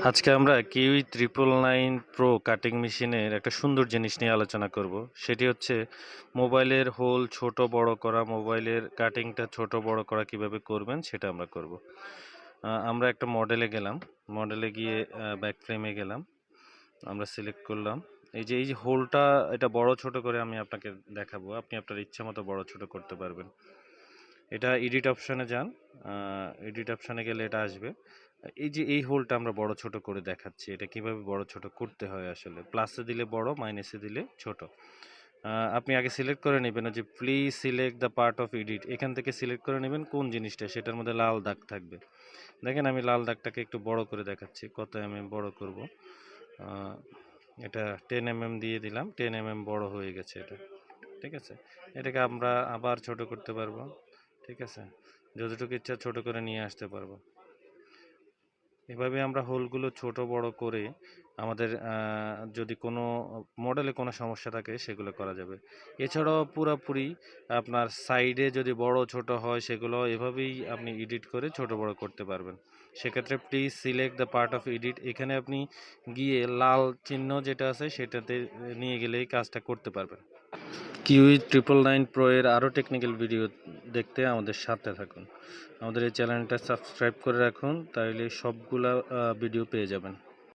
আজকে আমরা kiwi 999 pro cutting মেশিনের একটা সুন্দর জিনিস নিয়ে আলোচনা করব। সেটি হচ্ছে মোবাইলের হোল ছোট বড় করা, মোবাইলের কাটিংটা ছোট বড় করা কিভাবে করবেন সেটা আমরা করব। আমরা একটা মডেলে গেলাম, মডেলে গিয়ে ব্যাক ফ্রেমে গেলাম, আমরা সিলেক্ট করলাম। এই যে হোলটা এটা বড় ছোট করে আমি আপনাকে দেখাবো, আপনি আপনার ইচ্ছা মতো বড় ছোট করতে পারবেন। এটা এডিট অপশানে যান, এডিট অপশানে গেলে এটা আসবে। এই যে এই হোলটা আমরা বড় ছোট করে দেখাচ্ছি, এটা কিভাবে বড় ছোট করতে হয় আসলে। প্লাসে দিলে বড়, মাইনাসে দিলে ছোট। আপনি আগে সিলেক্ট করে নেবেন যে please select the part of edit, এখান থেকে সিলেক্ট করে নেবেন কোন জিনিসটা, সেটার মধ্যে লাল দাগ থাকবে। দেখেন আমি লাল দাগটাকে একটু বড় করে দেখাচ্ছি, কত বড় করব। এটা 10 দিয়ে দিলাম, 10 বড় হয়ে গেছে এটা। ঠিক আছে, এটাকে আমরা আবার ছোট করতে পারবো। ঠিক আছে, যতটুকু ইচ্ছা ছোট করে নিয়ে আসতে পারবো। এভাবে আমরা হোলগুলো ছোট বড় করে আমাদের যদি কোনো মডেলে কোনো সমস্যা থাকে সেগুলো করা যাবে। এছাড়াও পুরোপুরি আপনার সাইডে যদি বড় ছোট হয় সেগুলো এভাবেই আপনি এডিট করে ছোট বড় করতে পারবেন। সেক্ষেত্রে please select the part of edit, এখানে আপনি গিয়ে লাল চিহ্ন যেটা আছে সেটাতে নিয়ে গেলেই কাজটা করতে পারবেন। কিউই 999 প্রো এর আরও টেকনিক্যাল ভিডিও দেখতে আমাদের সাথে থাকুন। আমাদের এই চ্যানেলটা সাবস্ক্রাইব করে রাখুন, তাইলে সবগুলা ভিডিও পেয়ে যাবেন।